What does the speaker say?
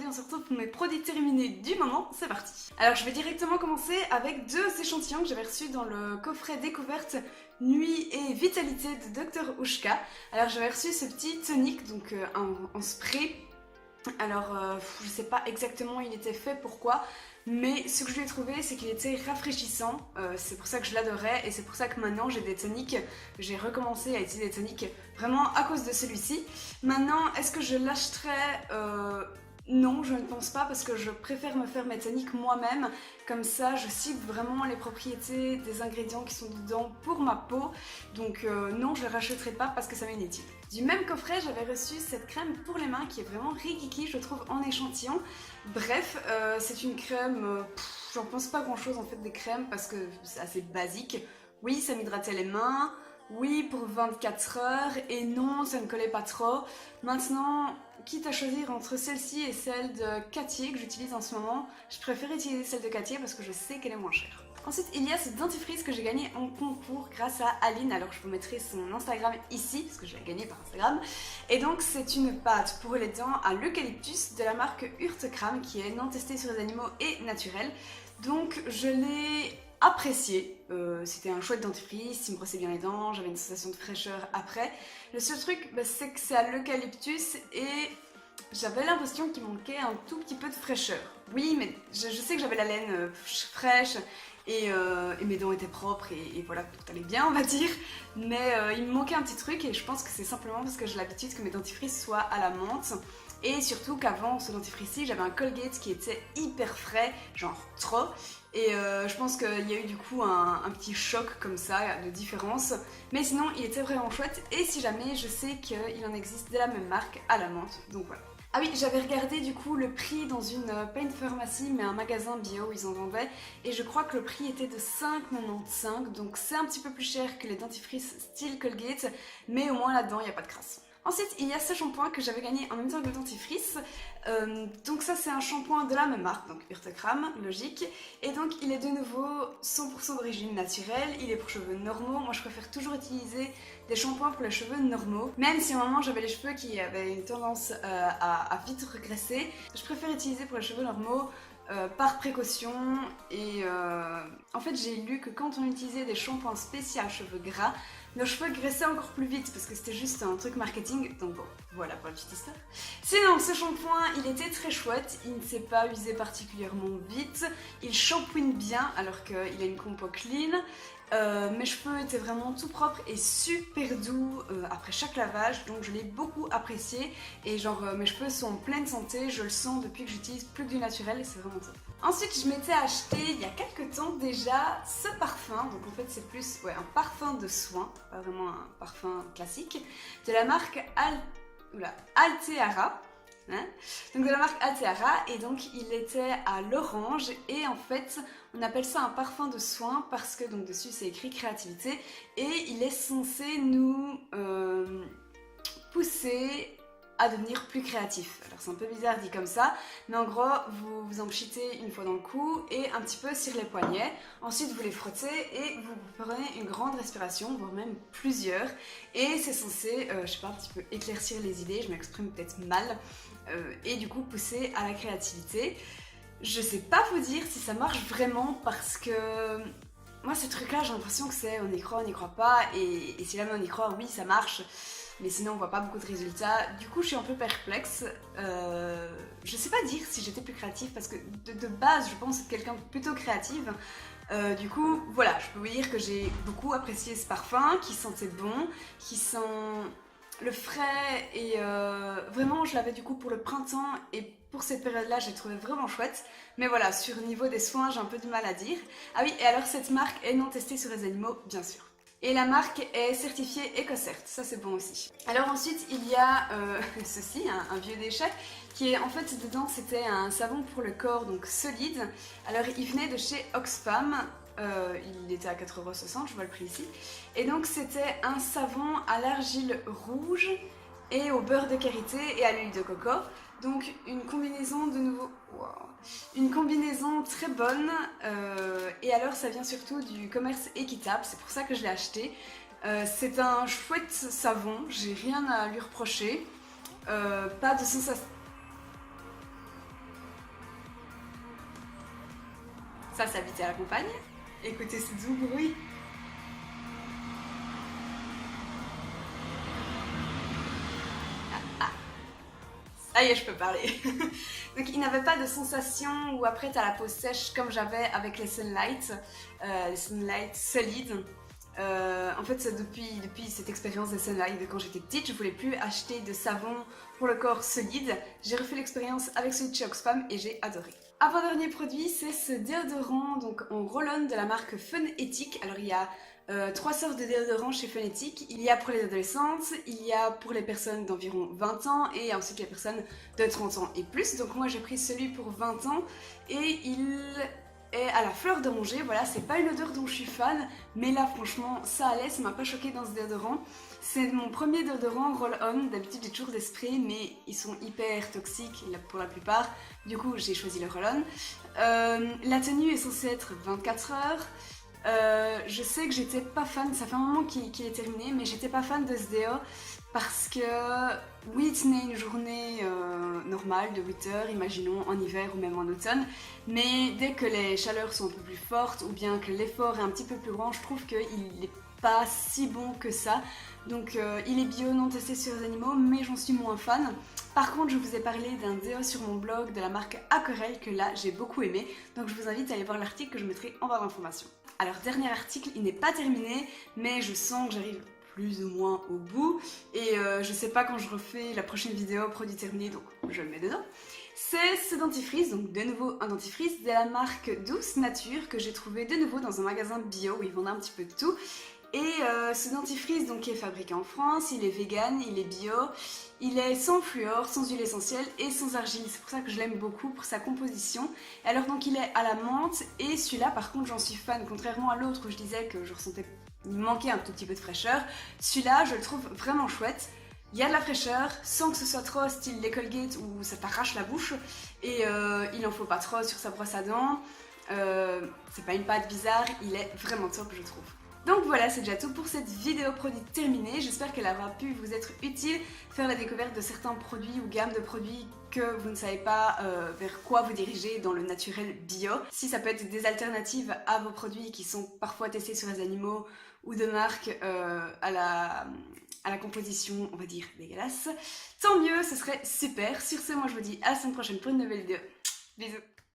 on se retrouve pour mes produits terminés du moment, c'est parti. Alors je vais directement commencer avec 2 échantillons que j'avais reçus dans le coffret découverte Nuit et Vitalité de Dr Ushka. Alors j'avais reçu ce petit tonique, donc en spray. Alors je sais pas exactement il était fait pourquoi, mais ce que je lui ai trouvé c'est qu'il était rafraîchissant, c'est pour ça que je l'adorais et c'est pour ça que maintenant j'ai des toniques, j'ai recommencé à utiliser des toniques vraiment à cause de celui-ci. Maintenant est-ce que je l'achèterais non, je ne pense pas parce que je préfère me faire mes toniques moi-même, comme ça je cible vraiment les propriétés des ingrédients qui sont dedans pour ma peau, donc non je ne le rachèterai pas parce que ça m'est inutile. Du même coffret j'avais reçu cette crème pour les mains qui est vraiment rikiki je trouve en échantillon. Bref, c'est une crème, j'en pense pas grand chose en fait des crèmes parce que c'est assez basique. Oui ça m'hydratait les mains, oui pour 24 heures et non ça ne collait pas trop. Maintenant, quitte à choisir entre celle-ci et celle de Cartier que j'utilise en ce moment, je préfère utiliser celle de Cartier parce que je sais qu'elle est moins chère. Ensuite, il y a ce dentifrice que j'ai gagné en concours grâce à Aline, alors je vous mettrai son Instagram ici, parce que je l'ai gagné par Instagram. Et donc c'est une pâte pour les dents à l'eucalyptus de la marque Urtekram qui est non testée sur les animaux et naturelle. Donc je l'ai apprécié, c'était un chouette dentifrice, il me brossait bien les dents, j'avais une sensation de fraîcheur après. Le seul truc, c'est que c'est à l'eucalyptus et j'avais l'impression qu'il manquait un tout petit peu de fraîcheur. Oui, mais je sais que j'avais la laine fraîche et mes dents étaient propres et voilà, tout allait bien on va dire. Mais il me manquait un petit truc et je pense que c'est simplement parce que j'ai l'habitude que mes dentifrices soient à la menthe. Et surtout qu'avant ce dentifrice-ci, j'avais un Colgate qui était hyper frais, genre trop. Et je pense qu'il y a eu du coup un petit choc comme ça de différence. Mais sinon, il était vraiment chouette. Et si jamais, je sais qu'il en existe de la même marque à la menthe. Donc voilà. Ah oui, j'avais regardé du coup le prix dans une pas une pharmacie mais un magasin bio où ils en vendaient et je crois que le prix était de 5,95 donc c'est un petit peu plus cher que les dentifrices style Colgate mais au moins là-dedans il n'y a pas de crasse. Ensuite, il y a ce shampoing que j'avais gagné en même temps que le dentifrice. Donc ça, c'est un shampoing de la même marque, donc Urtekram, logique. Et donc, il est de nouveau 100% d'origine naturelle. Il est pour cheveux normaux. Moi, je préfère toujours utiliser des shampoings pour les cheveux normaux. Même si à un moment, j'avais les cheveux qui avaient une tendance à vite regresser. Je préfère utiliser pour les cheveux normaux par précaution et en fait j'ai lu que quand on utilisait des shampoings spéciaux cheveux gras, nos cheveux graissaient encore plus vite parce que c'était juste un truc marketing, donc bon, voilà pour la petite histoire. Sinon, ce shampoing, il était très chouette, il ne s'est pas usé particulièrement vite, il shampooine bien alors qu'il a une compo clean. Mes cheveux étaient vraiment tout propres et super doux après chaque lavage, donc je l'ai beaucoup apprécié et genre mes cheveux sont en pleine santé, je le sens depuis que j'utilise plus que du naturel et c'est vraiment top. Ensuite je m'étais acheté il y a quelques temps déjà ce parfum, donc en fait c'est plus un parfum de soin, pas vraiment un parfum classique, de la marque Alteara. Hein, donc de la marque Alteara et donc il était à l'orange et en fait on appelle ça un parfum de soin parce que donc dessus c'est écrit créativité et il est censé nous pousser à devenir plus créatif. Alors c'est un peu bizarre dit comme ça, mais en gros vous vous en pchitez une fois dans le cou et un petit peu sur les poignets. Ensuite vous les frottez et vous prenez une grande respiration, voire même plusieurs. Et c'est censé, je sais pas, un petit peu éclaircir les idées, je m'exprime peut-être mal, et du coup pousser à la créativité. Je sais pas vous dire si ça marche vraiment parce que moi ce truc là j'ai l'impression que c'est on y croit pas et si jamais on y croit oui ça marche. Mais sinon on voit pas beaucoup de résultats, du coup je suis un peu perplexe, je sais pas dire si j'étais plus créative parce que de base je pense être quelqu'un de plutôt créative, du coup voilà, je peux vous dire que j'ai beaucoup apprécié ce parfum, qui sentait bon, qui sent le frais et vraiment je l'avais du coup pour le printemps et pour cette période là j'ai trouvé vraiment chouette, mais voilà sur le niveau des soins j'ai un peu du mal à dire. Ah oui et alors cette marque est non testée sur les animaux bien sûr. Et la marque est certifiée EcoCert, ça c'est bon aussi. Alors ensuite il y a ceci, un vieux déchet, qui est en fait dedans c'était un savon pour le corps donc solide. Alors il venait de chez Oxfam, il était à 4,60 €, je vois le prix ici. Et donc c'était un savon à l'argile rouge et au beurre de karité et à l'huile de coco. Donc une combinaison de nouveau, wow, une combinaison très bonne et alors ça vient surtout du commerce équitable, c'est pour ça que je l'ai acheté. C'est un chouette savon, j'ai rien à lui reprocher, pas de sensation. Ça, c'est habiter à la campagne. Écoutez ce doux bruit. Ça y est, je peux parler. Donc il n'avait pas de sensation où après t'as la peau sèche comme j'avais avec les Sunlight solides. En fait, depuis cette expérience des Sunlight de quand j'étais petite, je voulais plus acheter de savon pour le corps solide. J'ai refait l'expérience avec celui de chez Oxfam et j'ai adoré. Avant-dernier produit, c'est ce déodorant donc en roll-on de la marque Funethic. Alors il y a 3 sortes de déodorants chez Funethic. Il y a pour les adolescentes, il y a pour les personnes d'environ 20 ans et ensuite les personnes de 30 ans et plus. Donc moi j'ai pris celui pour 20 ans et il est à la fleur d'oranger. Voilà, c'est pas une odeur dont je suis fan, mais là franchement ça allait, ça m'a pas choqué dans ce déodorant. C'est mon premier déodorant roll-on. D'habitude j'ai toujours des sprays mais ils sont hyper toxiques pour la plupart. Du coup j'ai choisi le roll-on. La tenue est censée être 24 heures. Je sais que j'étais pas fan, ça fait un moment qu'il est terminé, mais j'étais pas fan de ce déo parce que oui, il tenait une journée normale de 8 heures, imaginons en hiver ou même en automne, mais dès que les chaleurs sont un peu plus fortes ou bien que l'effort est un petit peu plus grand, je trouve qu'il n'est pas si bon que ça. Donc il est bio, non testé sur les animaux, mais j'en suis moins fan. Par contre, je vous ai parlé d'un déo sur mon blog de la marque Aquarelle que là j'ai beaucoup aimé, donc je vous invite à aller voir l'article que je mettrai en barre d'informations. Alors dernier article, il n'est pas terminé, mais je sens que j'arrive plus ou moins au bout et je sais pas quand je refais la prochaine vidéo produit terminé, donc je le mets dedans. C'est ce dentifrice, donc de nouveau un dentifrice de la marque Douce Nature que j'ai trouvé de nouveau dans un magasin bio où ils vendent un petit peu de tout. Et ce dentifrice donc, qui est fabriqué en France, il est vegan, il est bio, il est sans fluor, sans huile essentielle et sans argile. C'est pour ça que je l'aime beaucoup, pour sa composition. Et alors donc il est à la menthe et celui-là par contre j'en suis fan, contrairement à l'autre où je disais que je ressentais il manquait un tout petit peu de fraîcheur. Celui-là je le trouve vraiment chouette. Il y a de la fraîcheur, sans que ce soit trop style les Colgate où ça t'arrache la bouche. Et il en faut pas trop sur sa brosse à dents. C'est pas une pâte bizarre, il est vraiment top je trouve. Donc voilà, c'est déjà tout pour cette vidéo produit terminée. J'espère qu'elle aura pu vous être utile, faire la découverte de certains produits ou gammes de produits que vous ne savez pas vers quoi vous diriger dans le naturel bio. Si ça peut être des alternatives à vos produits qui sont parfois testés sur les animaux ou de marques à la composition, on va dire, dégueulasse, tant mieux, ce serait super. Sur ce, moi je vous dis à la semaine prochaine pour une nouvelle vidéo. Bisous!